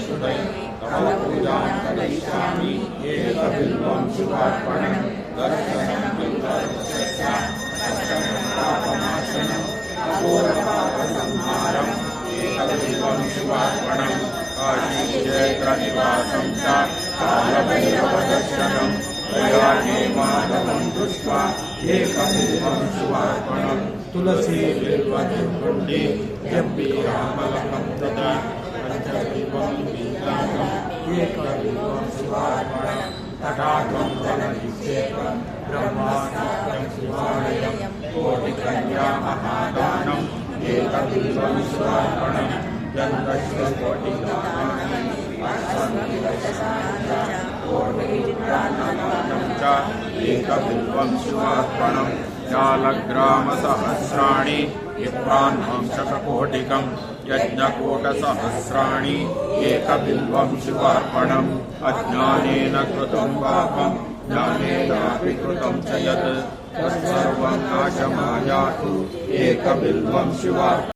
श्रुतै तव पूजां करिष्यामि एकबिल्वं शुभार्पणं दर्शनं बिल्ववृक्षस्य पश्यनं पापनाशनं अघोरपापसंहारम् एकबिल्वं शुभार्पणं काशीक्षेत्रनिवासं च कालभैरवदर्शनं प्रयाणे माधवं दृष्ट्वा एकबिल्वं शुभार्पणं तुलसी बिल्वनिर्वृण्डे जम्बीरामलकं तथा पञ्चबिल्वं बीजाकम् एकबिल्वं शुभार्पणं तटाकं जलनिक्षेपं ब्रह्मास्त्रं शिवालयं कोटिकन्या महादानम् एकबिल्वं शुभार्पणं यन्त्रस्य कोटिदानानि च एकबिल्वं शुभार्पणं जालग्रामसहस्राणि विप्राह्नां शतकोटिकं यज्ञकूटसहस्राणि एकबिल्वं शुभार्पणम् अज्ञानेन कृतं पापं ज्ञानेनापि कृतं च यत् तत्सर्वं नाशमायातु एकबिल्वं शुभार्पणम्।